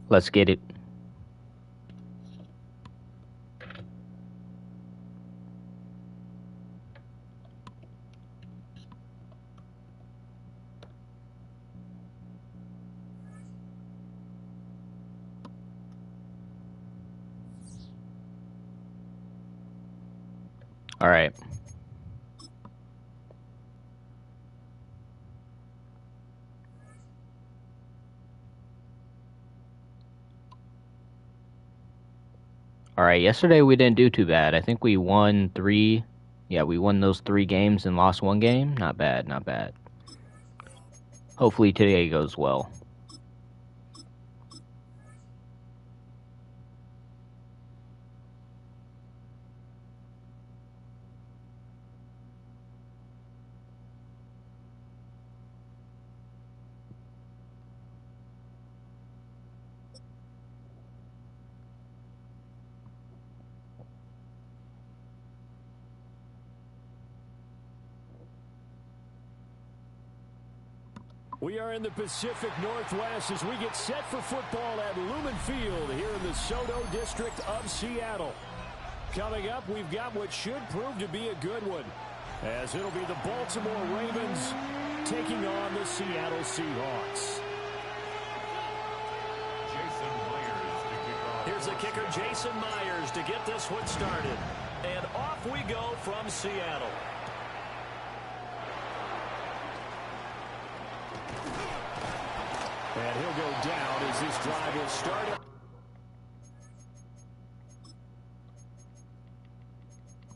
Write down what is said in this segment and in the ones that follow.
Let's get it. All right. All right, yesterday we didn't do too bad. I think we won 3. Yeah, we won those 3 games and lost 1 game. Not bad, not bad. Hopefully today goes well. We are in the Pacific Northwest as we get set for football at Lumen Field here in the SoDo district of Seattle. Coming up, we've got what should prove to be a good one, as it'll be the Baltimore Ravens taking on the Seattle Seahawks. Here's the kicker, Jason Myers, to get this one started. And off we go from Seattle. And he'll go down as this drive will start.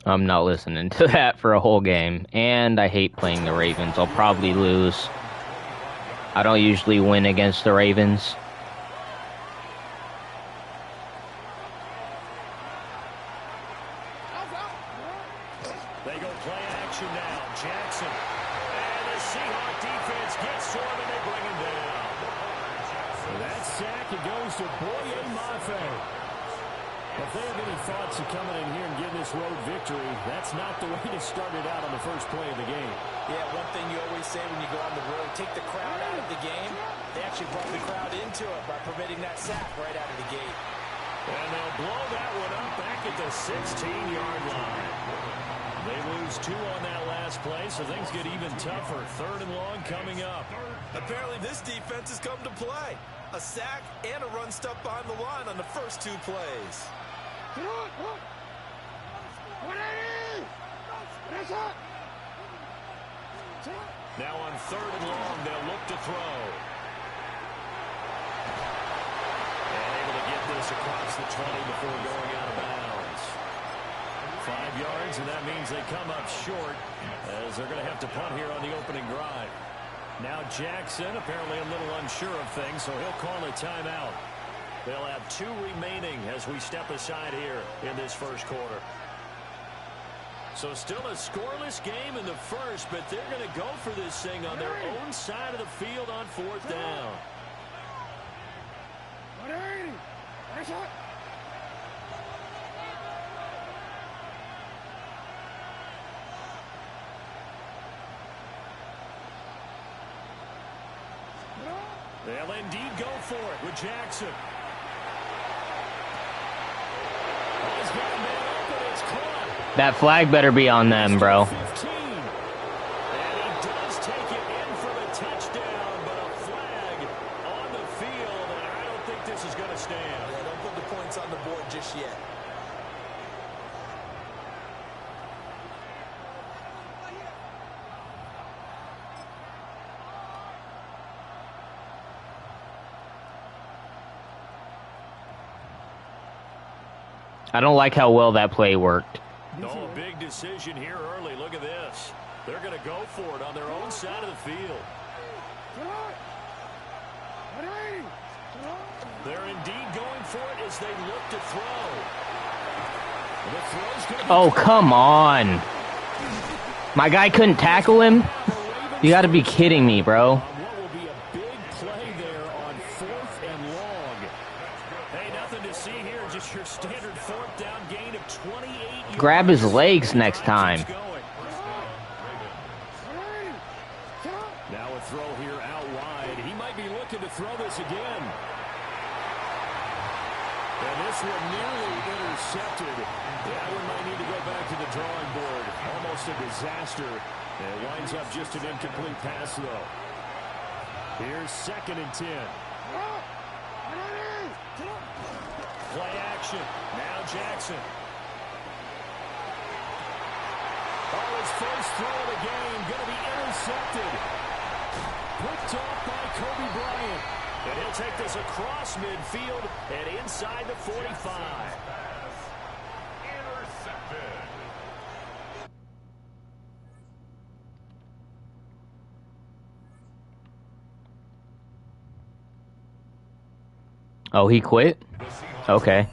I'm not listening to that for a whole game. And I hate playing the Ravens. I'll probably lose. I don't usually win against the Ravens. They go play action now. Jackson. And the Seahawk defense gets to him and they bring him down. That sack, it goes to Boye Mafe. If they have any thoughts of coming in here and getting this road victory, that's not the way to start it out on the first play of the game. Yeah, one thing you always say when you go on the road, take the crowd out of the game. They actually brought the crowd into it by permitting that sack right out of the gate. And they'll blow that one up back at the 16-yard line. They lose 2 on that last play, so things get even tougher. 3rd and long coming up. Apparently this defense has come to play. A sack and a run stop behind the line on the first 2 plays. Now on 3rd and long, they'll look to throw. And able to get this across the 20 before going out of bounds. 5 yards, and that means they come up short as they're going to have to punt here on the opening drive. Now Jackson apparently a little unsure of things, so he'll call a timeout. They'll have 2 remaining as we step aside here in this first quarter. So still a scoreless game in the first, but they're going to go for this thing on their own side of the field on 4th down. They'll indeed go for it with Jackson. He's got a man open. It's caught. That flag better be on them, bro. 15. And he does take it in for the touchdown, but a flag on the field, and I don't think this is going to stand. Yeah, don't put the points on the board just yet. I don't like how well that play worked. No big decision here early. Look at this. They're going to go for it on their own side of the field. They're indeed going for it as they look to throw. The throw's going to be Oh, come on. My guy couldn't tackle him? You gotta be kidding me, bro. What will be a big play there on 4th and long. Hey, nothing to see here. Just your standard 4th down gain of 28 yards. Grab his legs next time. Now a throw here out wide. He might be looking to throw this again. And this one nearly intercepted. That one might need to go back to the drawing board. Almost a disaster. And it winds up just an incomplete pass, though. Here's 2nd and 10. Play action. Now Jackson. Oh, his first throw of the game going to be intercepted. Picked off by Kobe Bryant. And he'll take this across midfield and inside the 45. Oh, he quit? Okay.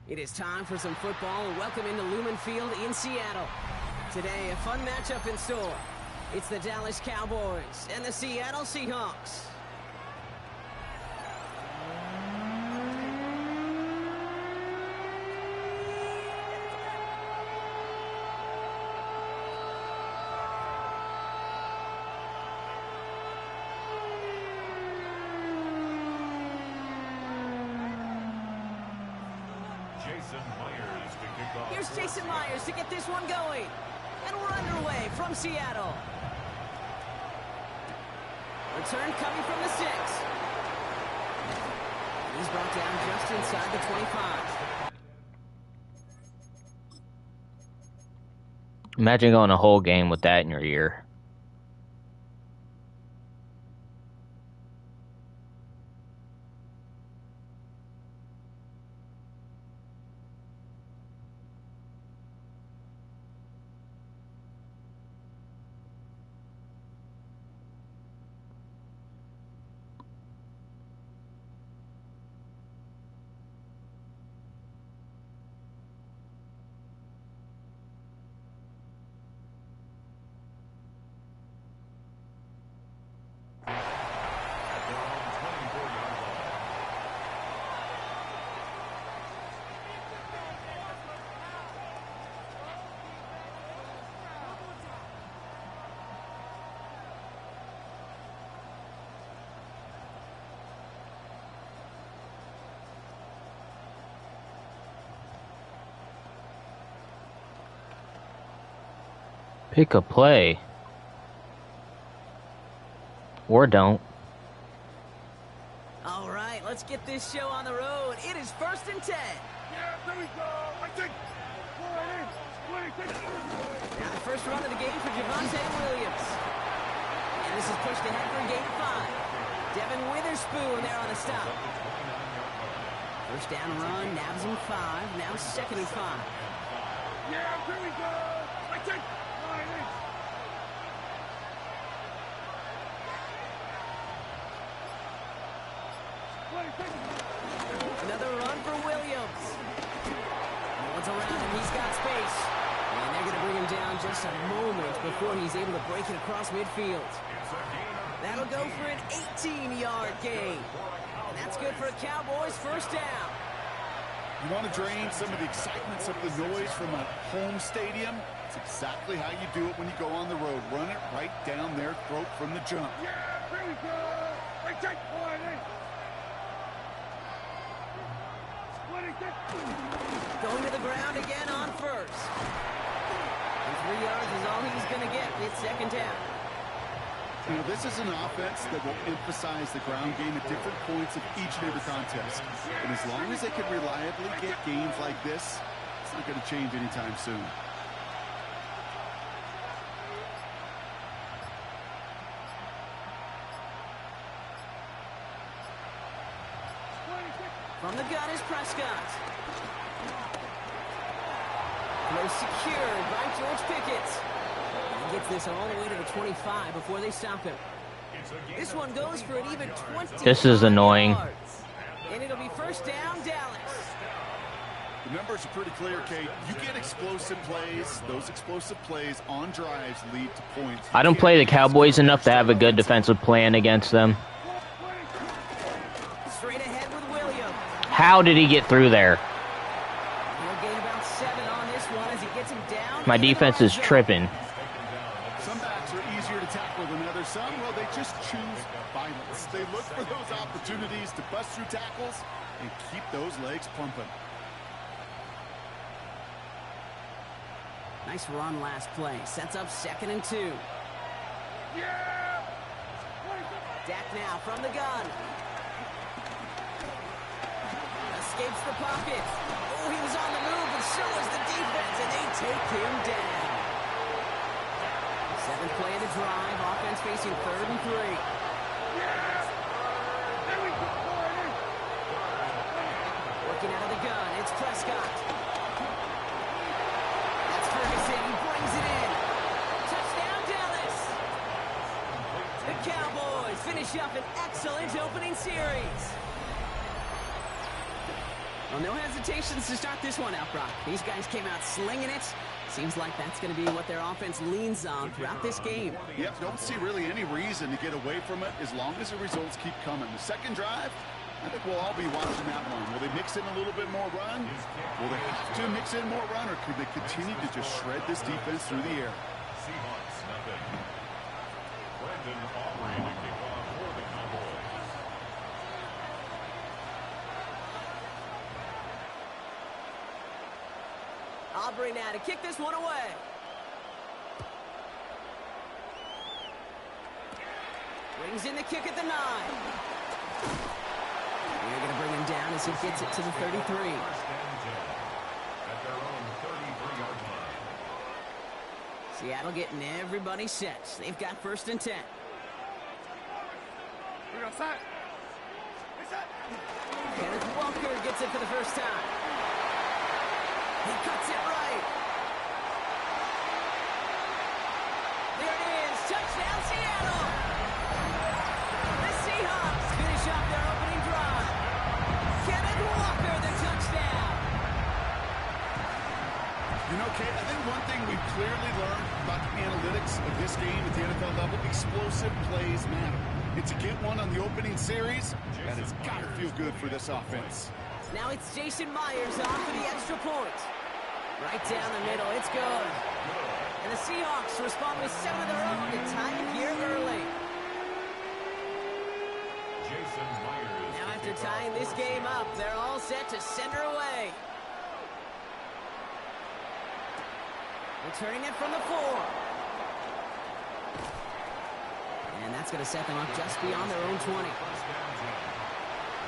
It is time for some football. Welcome into Lumen Field in Seattle. Today, a fun matchup in store. It's the Dallas Cowboys and the Seattle Seahawks. Here's Jason Myers to get this one going. And we're underway from Seattle. Return coming from the 6. He's brought down just inside the 25. Imagine going a whole game with that in your ear. Pick a play. Or don't. All right, let's get this show on the road. It is 1st and 10. Yeah, there we go. I think. Now the first run of the game for Javonte Williams. And this is pushed ahead for game 5. Devin Witherspoon there on the stop. First down run, nabs him 5. Now 2nd and 5. Yeah, there we go. I think. Another run for Williams. No one's around him. He's got space. And they're going to bring him down just a moment before he's able to break it across midfield. That'll go for an 18-yard gain. And that's good for a Cowboys first down. You want to drain some of the excitement, some of the noise from a home stadium? It's exactly how you do it when you go on the road. Run it right down their throat from the jump. Yeah, here we go. I take one. Going to the ground again on first. And 3 yards is all he's going to get. It's 2nd down. You know, this is an offense that will emphasize the ground game at different points of each and every contest. And as long as they can reliably get games like this, it's not going to change anytime soon. From the gun is Prescott. Throw secured by George Pickett. He gets this all the way to the 25 before they stop him. This one goes for an even 20. This is annoying. Yards. And it'll be first down, Dallas. The numbers are pretty clear, Kate. You get explosive plays. Those explosive plays on drives lead to points. I don't play the Cowboys enough to have a good defensive plan against them. Straight ahead with Williams. How did he get through there? He'll gain about 7 on this one as he gets him down. My defense is tripping. Some backs are easier to tackle than others. Some, well, they just choose violence. They look for those opportunities to bust through tackles and keep those legs pumping. Nice run last play. Sets up 2nd and 2. Dak now from the gun. Escapes the pocket. Oh, he was on the move, and so was the defense, and they take him down. 7th play of the drive. Offense facing 3rd and 3. Working out of the gun. It's Prescott. Ferguson, he brings it in. Touchdown, Dallas. The Cowboys finish up an excellent opening series. Well, no hesitations to start this one out, Brock. These guys came out slinging it. Seems like that's going to be what their offense leans on throughout this game. Yep, don't see really any reason to get away from it as long as the results keep coming. The second drive, I think we'll all be watching that one. Will they mix in a little bit more run? Will they have to mix in more run, or could they continue to just shred this defense through the air? Seahawks, nothing. Brandon Aubrey to kick off for the Cowboys. Aubrey now to kick this one away. Brings in the kick at the 9. They're going to bring him down as he gets it to the 33. First and 10 at their own 33-yard line. Seattle getting everybody set. They've got 1st and 10. Kenneth Walker gets it for the first time. He cuts it right. There it is. Touchdown, Seattle. The Seahawks finish off their opening drive. Kenneth Walker, the touchdown. You know, Kate, I think one thing we've clearly learned about the analytics of this game at the NFL level, explosive plays matter. And to get one on the opening series, that has got to feel good for this offense. Now it's Jason Myers off for the extra point. Right down the middle, it's good. And the Seahawks respond with 7 of their own to tie it here early. Jason Myers. Now after tying this game up, they're all set to send her away. Returning it from the 4. And that's going to set them up just beyond their own 20. First and 10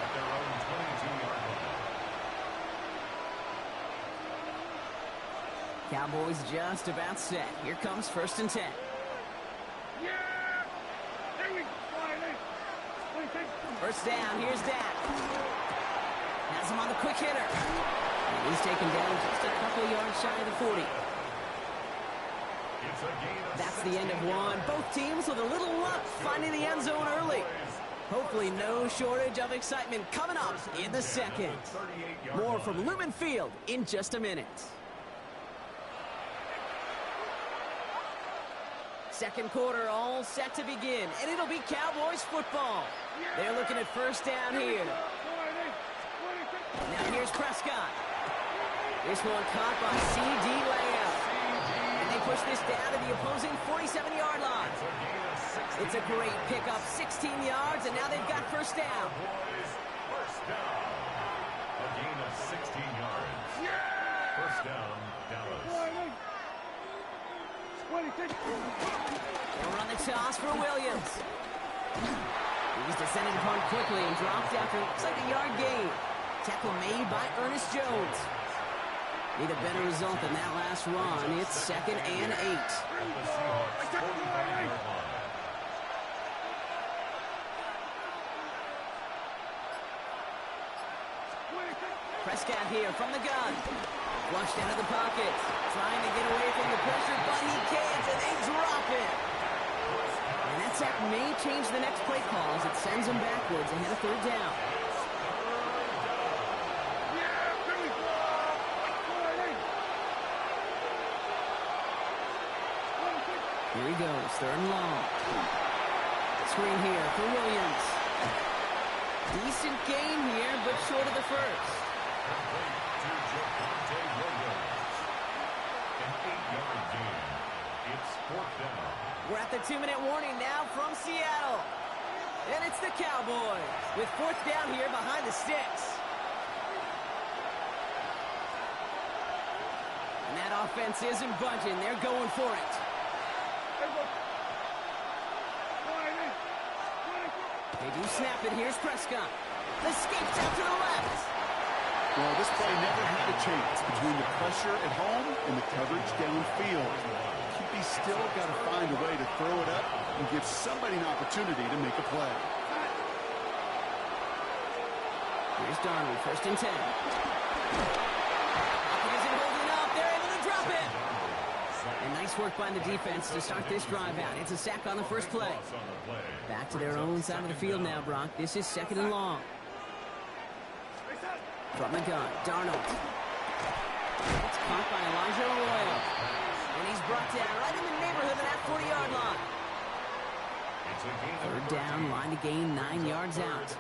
at their own 22-yard line. Cowboys just about set. Here comes 1st and 10. First down, here's Dak. Has him on the quick hitter. And he's taken down just a couple yards shy of the 40. It's a gain of That's the end of one. Both teams with a little luck finding the end zone early. Hopefully no shortage of excitement coming up in the second. More from Lumen Field in just a minute. Second quarter all set to begin, and it'll be Cowboys football. They're looking at first down here. Now here's Prescott. This one caught by C.D. Lamb. And they push this down to the opposing 47-yard line. It's a great pickup, 16 yards, and now they've got first down. First down. A gain of 16 yards. First down, Dallas. They'll run the toss for Williams. He's descended upon quickly and dropped after looks like a yard gain. Tackle made by Ernest Jones. Need a better result than that last run. It's 2nd and 8. At the Seahawks 45-yard line. Prescott here from the gun. Flushed out of the pocket. Trying to get away from the pressure, but he can't, and they drop it. And that's That sack may change the next play call as it sends them backwards ahead of third down. Here he goes, third and long. Screen here for Williams. Decent gain here, but short of the first. To Javonte Williams. An 8-yard gain. It's fourth down. We're at the 2-minute warning now from Seattle. And it's the Cowboys with fourth down here behind the sticks. And that offense isn't budging. They're going for it. They do snap it. Here's Prescott. Escapes out to the left. Well, this play never had a chance between the pressure at home and the coverage downfield. QB still got to find a way to throw it up and give somebody an opportunity to make a play. Here's Darnold, first and 10. Pocket isn't holding up. They're able to drop it. And nice work by the defense to start this drive out. It's a sack on the first play. Back to their own side of the field now, Brock. This is second and long. From the gun, Darnold. It's caught by Elijah Arroyo. And he's brought down right in the neighborhood of that 40-yard line. Third down, line to gain 9 yards out.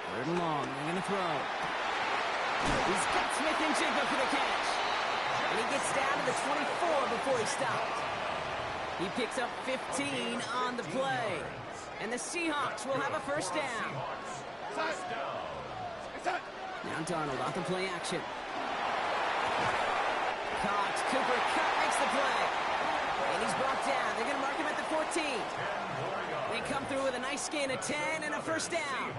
Third and long, they're going to throw. He's got Smith and Jigba for the catch. And he gets down to the 24 before he stopped. He picks up 15 on the play. And the Seahawks will have a first down. Now Darnold off the play action. Caught. Cooper Kupp makes the play. And he's brought down. They're going to mark him at the 14. They come through with a nice gain of 10 and a first down.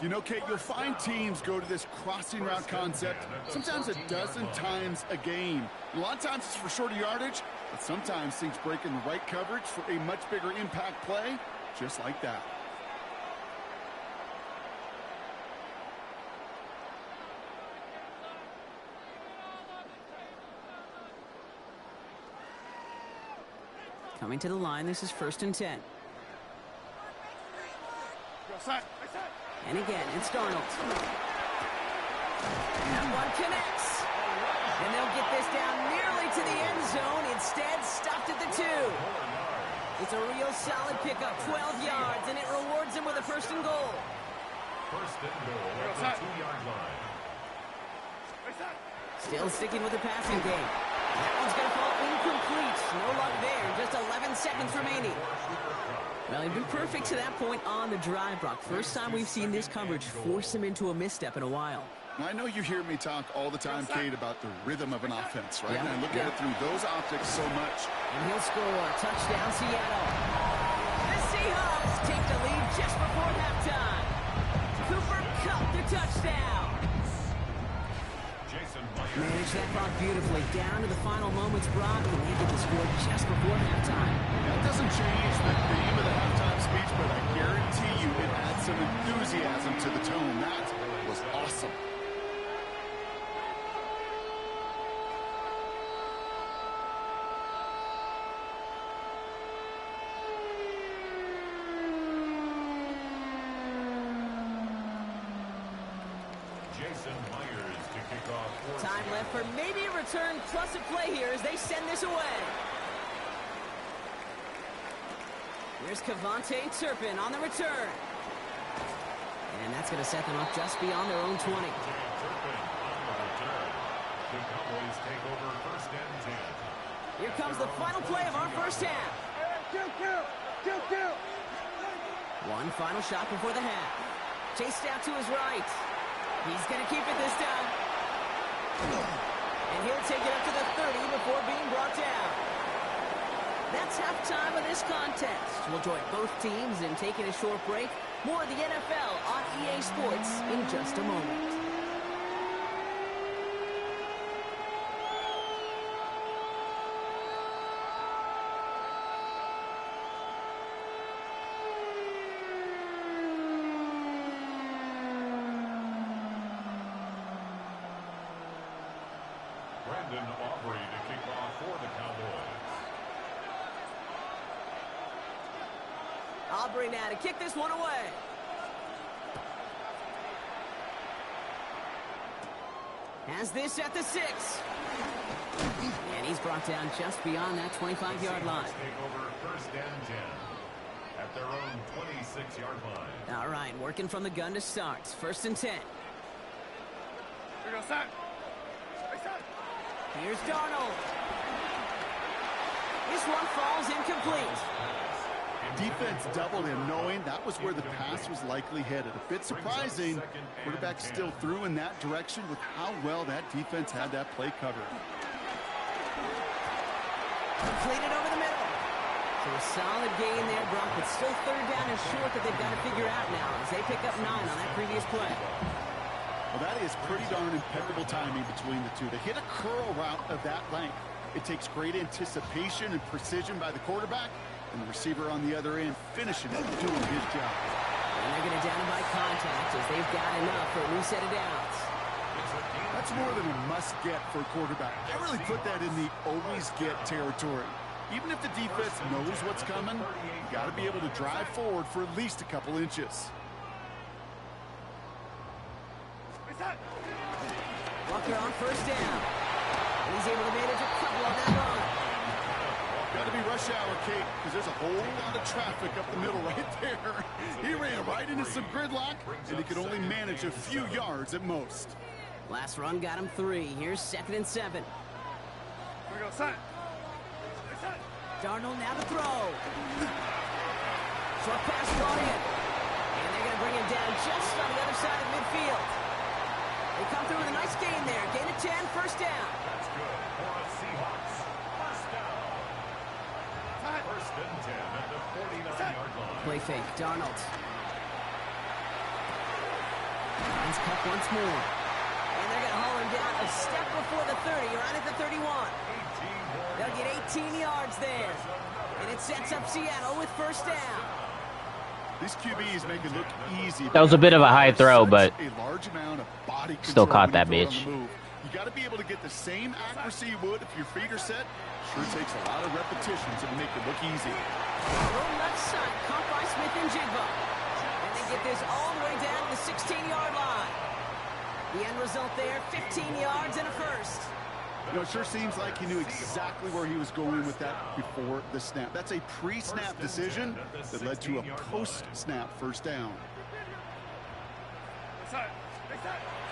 You know, Kate, you'll find teams go to this crossing route concept sometimes a dozen times a game. A lot of times it's for shorter yardage, but sometimes things break in the right coverage for a much bigger impact play, just like that. Coming to the line, this is first and 10. And again, it's Darnold. That one connects. And they'll get this down nearly to the end zone. Instead, stopped at the 2. It's a real solid pickup, 12 yards, and it rewards them with a first and goal. First and goal at the 2-yard line. Still sticking with the passing game. That one's going to fall incomplete. No luck there. Just 11 seconds remaining. Well, he'd been perfect to that point on the drive, Brock. First time we've seen this coverage force him into a misstep in a while. I know you hear me talk all the time, Kate, about the rhythm of an offense, right? Yeah, and I look at it through those optics so much. And he'll score. Touchdown, Seattle. The Seahawks take the lead just before halftime. Cooper Kupp the touchdown. Managed that clock beautifully. Down to the final moments, Brock, and they get the score just before halftime. That doesn't change the theme of the halftime speech, but I guarantee you it adds some enthusiasm to the tone. That was awesome. Time left for maybe a return plus a play here as they send this away. Here's Kevontae Turpin on the return. And that's going to set them up just beyond their own 20. The Cowboys take over first and 10. Here comes the final play of our first half. One final shot before the half. Chased out to his right. He's going to keep it this time. And he'll take it up to the 30 before being brought down. That's halftime of this contest. We'll join both teams in taking a short break. More of the NFL on EA Sports in just a moment. Brandon Aubrey to kick off for the Cowboys. Aubrey now to kick this one away. Has this at the 6. And he's brought down just beyond that 25-yard line. Take over first and 10 at their own 26-yard line. All right, working from the gun to start. First and 10. Here's Darnold. This one falls incomplete. Defense doubled him, knowing that was where the pass was likely headed. A bit surprising. Quarterback still threw in that direction with how well that defense had that play covered. Completed over the middle. So a solid gain there, Brock, but still third down and short that they've got to figure out now as they pick up 9 on that previous play. Well, that is pretty darn impeccable timing between the two. To hit a curl route of that length, it takes great anticipation and precision by the quarterback, and the receiver on the other end finishing it, doing his job. And they're going to down him by contact as they've got enough for a new set of downs. That's more than a must-get for a quarterback. I really put that in the always-get territory. Even if the defense knows what's coming, you got to be able to drive forward for at least a couple inches. Walker on first down. And he's able to manage a couple on that run. Got to be rush hour, Kate, because there's a whole lot of traffic up the middle right there. He ran right into some gridlock, and he could only manage a few yards at most. Last run got him 3. Here's 2nd and 7. Darnold now to throw. Short pass brought in. And they're going to bring him down just on the other side of midfield. They come through with a nice gain there. Gain of 10, first down. That's good for a Seahawks. First down. First and 10 at the 49-yard line. Play fake, Darnold. Lines cut once more. And they're going to haul him down a step before the 30. You're on at the 31. They'll get 18 yards there. And it sets up Seattle with first down. These QBs make it look easy. That was a bit of a high throw, but a large amount of body still control caught that when you bitch. throw on the move. You got to be able to get the same accuracy you would if your feet are set. Sure takes a lot of repetitions to make it look easy. Roll left side, caught by Smith and Jigba. And they get this all the way down to the 16-yard line. The end result there, 15 yards and a first. You know, it sure seems like he knew exactly where he was going with that before the snap. That's a pre-snap decision that led to a post-snap first down.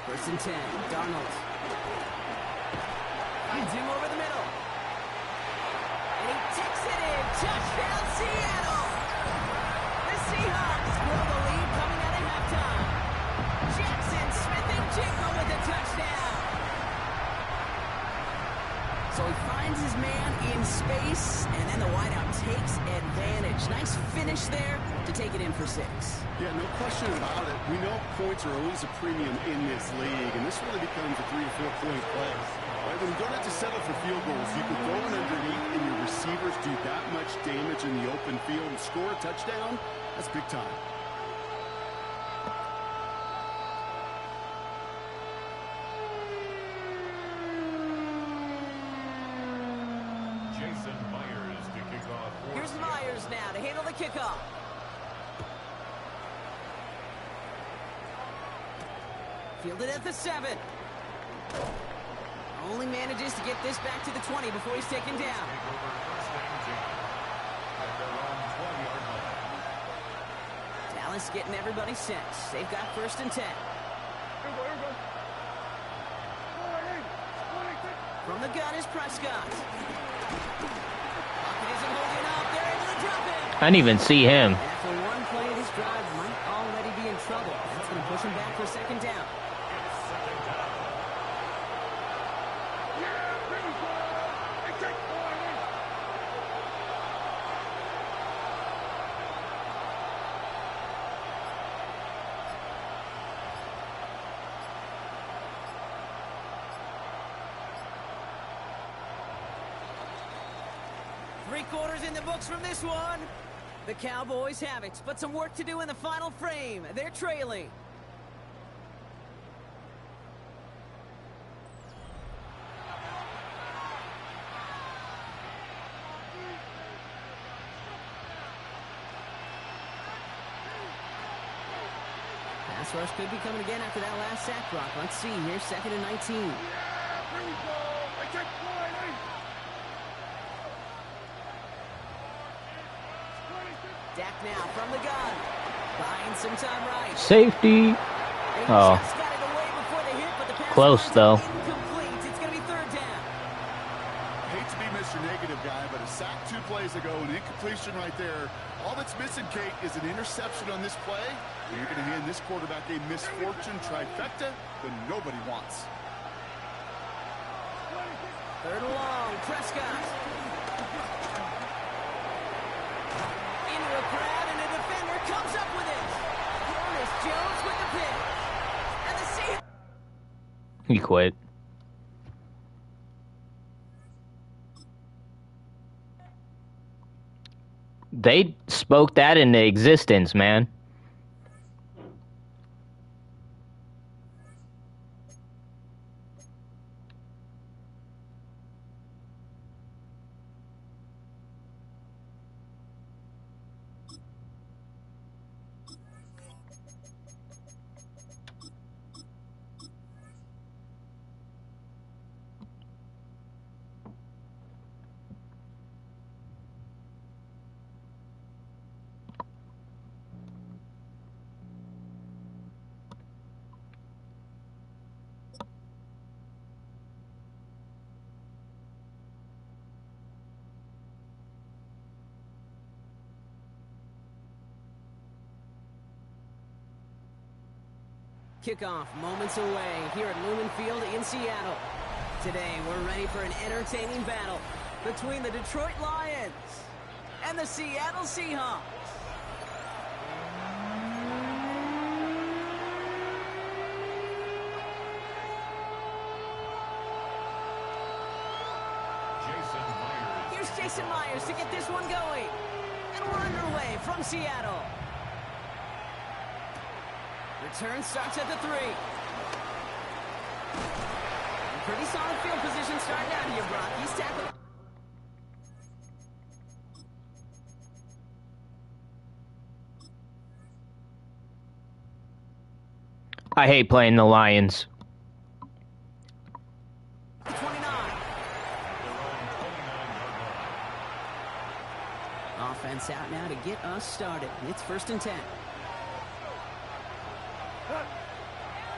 First and 10, Darnold. Finds him over the middle. And he takes it in. Touchdown, Seattle! The Seahawks blow the lead coming out of halftime. Jackson, Smith, and Jigba with a touchdown. So he finds his man in space, and then the wideout takes advantage. Nice finish there to take it in for 6. Yeah, no question about it. We know points are always a premium in this league, and this really becomes a 3 or 4 point play. Right? When you don't have to settle for field goals, you can throw it underneath, and your receivers do that much damage in the open field and score a touchdown. That's big time. Jason Myers to kick off. Here's Myers now to handle the kickoff. Fielded at the 7. Only manages to get this back to the 20 before he's taken down. Take over first and 10 at their own 20-yard line. Dallas getting everybody set. They've got first and 10. From the gun is Prescott. Pocket isn't holding up. They're able to drop him. I didn't even see him. After one play, this drive might already be in trouble. That's going to push him back for second down. Three-quarters in the books from this one. The Cowboys have it, but some work to do in the final frame. They're trailing. rush could be coming again after that last sack, Brock. Let's see here, 2nd and 19. Dak now from the gun. Buying some time right. Safety. Oh. Just got it away before the hit, but the pass Close, was though. incomplete. It's going to be 3rd down. Hate to be Mr. Negative guy, but a sack 2 plays ago, an incompletion right there. All that's missing, Kate, is an interception on this play. And you're going to hand this quarterback a misfortune trifecta that nobody wants. 3rd and long. Prescott. Into a crowd, and a defender comes up with it. Ernest Jones with the pick. And the Seahawks. He quit. They spoke that into existence, man. Kickoff moments away here at Lumen Field in Seattle. Today, we're ready for an entertaining battle between the Detroit Lions and the Seattle Seahawks. Here's Jason Myers to get this one going. And we're underway from Seattle. Return starts at the 3. Pretty solid field position starting out here, Brock. He's tackled. I hate playing the Lions. 29. Offense out now to get us started. It's 1st and 10.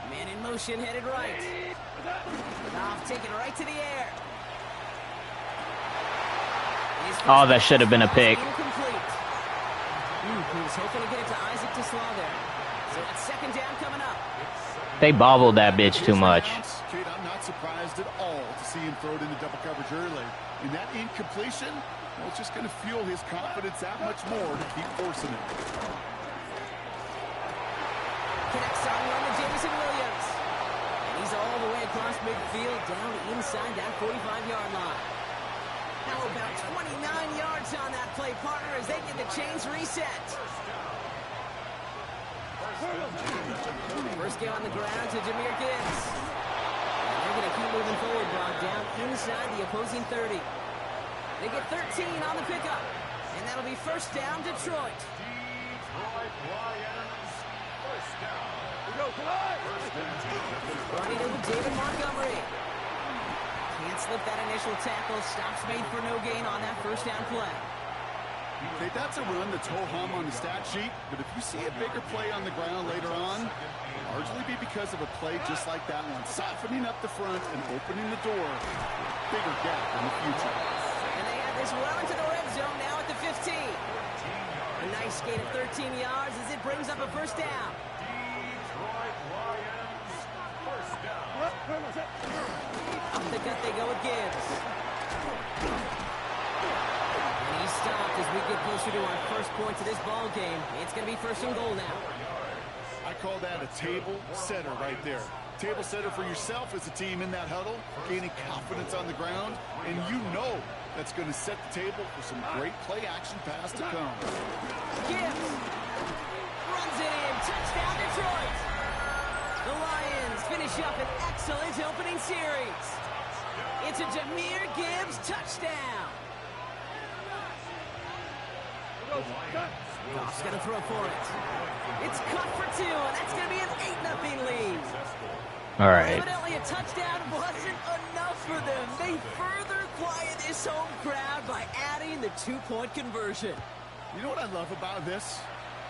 Man in motion, headed right. Off, taken right to the air. Oh, that should have been a pick. Incomplete. He was hoping to get it to Isaac TeSlaa there. So it's 2nd down coming up. They bobbled that bitch too much. Kate, I'm not surprised at all to see him throw it into double coverage early. And that incompletion, well, it's just going to fuel his confidence that much more to keep forcing it. Connects on run to Jameson Williams. And he's all the way across midfield, down inside that 45-yard line. Now about 29 yards on that play, partner, as they get the chains reset. First go on the ground to Jahmyr Gibbs. And they're going to keep moving forward, Brock, down inside the opposing 30. They get 13 on the pickup. And that'll be 1st down, Detroit. Running in with David Montgomery. Can't slip that initial tackle. Stops made for no gain on that 1st down play. Okay, that's a run that's ho-hum on the stat sheet, but if you see a bigger play on the ground later on, it'll largely be because of a play just like that one, softening up the front and opening the door for a bigger gap in the future. And they have this well into the red zone now at the 15. A nice gain of 13 yards as it brings up a 1st down. Up the gut they go with Gibbs. And he's stopped as we get closer to our first points of this ball game. It's going to be 1st and goal now. I call that a table setter right there. Table setter for yourself as a team in that huddle, gaining confidence on the ground, and you know that's going to set the table for some great play action pass to come. Gibbs runs it in. Touchdown, Detroit. The Lions finish up an excellent opening series. It's a Jahmyr Gibbs touchdown. Goff's going to throw for it. It's caught for 2, and that's going to be an 8-0 lead. All right. Evidently, a touchdown wasn't enough for them. They further quiet this home crowd by adding the 2-point conversion. You know what I love about this?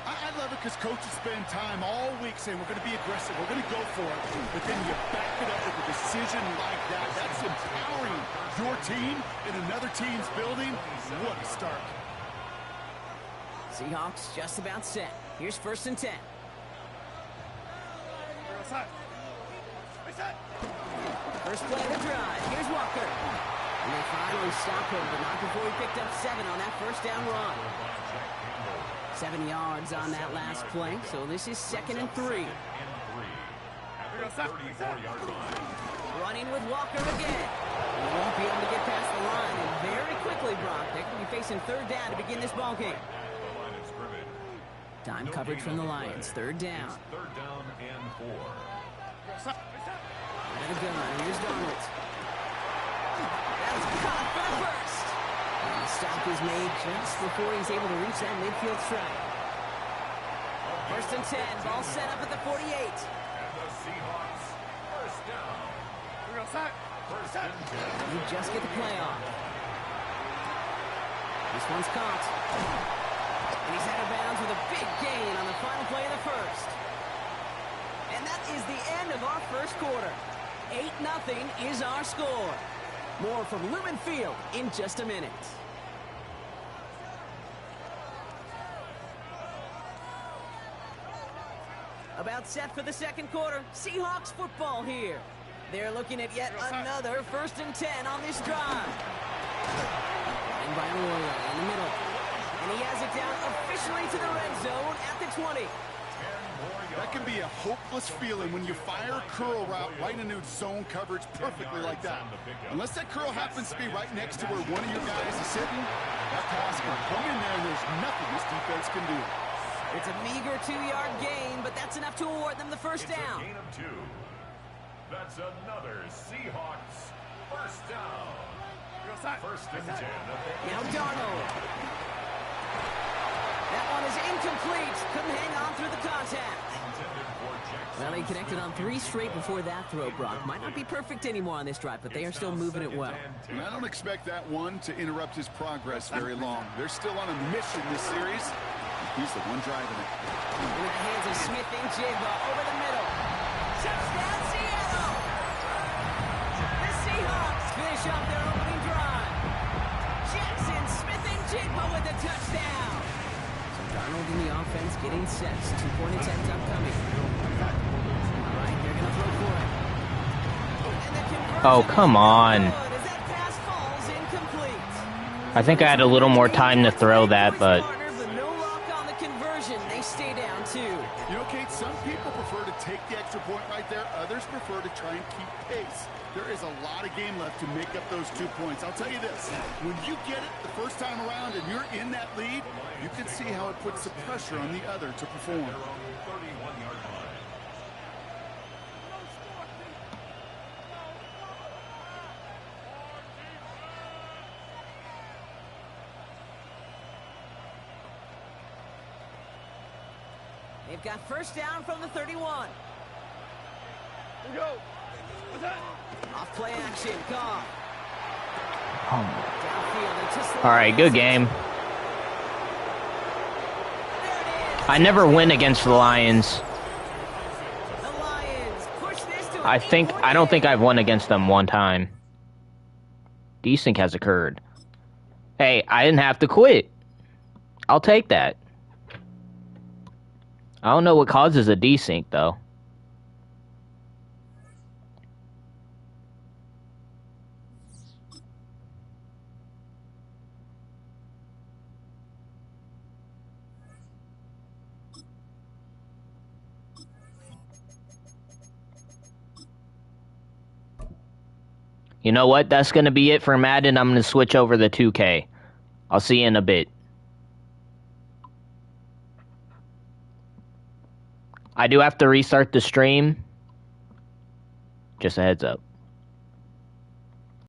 I love it because coaches spend time all week saying we're going to be aggressive, we're going to go for it, but then you back it up with a decision like that. That's empowering your team in another team's building. What a start. Seahawks just about set. Here's 1st and 10. First play of the drive. Here's Walker. And they finally stop him, but not before he picked up 7 on that first down run. 7 yards on that last play, so this is 2nd and 3. Running with Walker again. He won't be able to get past the line, and very quickly, Brock, they're going to be facing 3rd down to begin this ball game. Time coverage from the Lions. 3rd down. 3rd down and 4. Out of the gun. Here's Donald. That's caught for the first. And the stop is made just before he's able to reach that midfield strike. 1st and 10. Ball set up at the 48. And the Seahawks, 1st down. 1st and 10. You just get the play off. This one's caught. And he's out of bounds with a big gain on the final play of the first. And that is the end of our first quarter. 8-0 is our score. More from Lumen Field in just a minute. About set for the 2nd quarter. Seahawks football here. They're looking at yet another 1st and 10 on this drive. And by Arroyo in the middle. And he has it down officially to the red zone at the 20. That can be a hopeless feeling when you fire a curl route right into zone coverage perfectly like that. Unless that curl happens to be right next to where one of your guys is sitting, that pass can come in there and there's nothing this defense can do. It's a meager 2-yard gain, but that's enough to award them the first down. Gain of 2. That's another Seahawks 1st down. 1st and 10. Now Darnold. That one is incomplete. Couldn't hang on through the contact. Well, he connected on 3 straight before that throw, Brock. Might not be perfect anymore on this drive, but they are still moving it well. And I don't expect that one to interrupt his progress very long. They're still on a mission this series. He's the one driving it. Into the hands of Smith and Jigba over the middle. Touchdown, Seattle! The Seahawks finish off their opening drive. Jackson, Smith and Jigba with the touchdown. So Darnold in the offense getting sets. 2-point attempt upcoming. All right, they're going to throw for it. And the conversion Oh, come on. is good as that pass falls incomplete. I think I had a little more time to throw that, but No luck on the conversion. They stay down 2. You know, Kate, some people prefer to take the extra point right there. Others prefer to try and keep pace. There is a lot of game left to make up those 2 points. I'll tell you this, when you get it the first time around and you're in that lead, you can see how it puts the pressure on the other to perform. 31-yard line. They've got first down from the 31. Off play action, Goff. Downfield, and just all right, good game. there it is. I never win against the Lions. The Lions push this to I don't think I've won against them one time. Desync has occurred. Hey, I didn't have to quit. I'll take that. I don't know what causes a desync though. You know what? That's going to be it for Madden. I'm going to switch over to 2K. I'll see you in a bit. I do have to restart the stream. Just a heads up.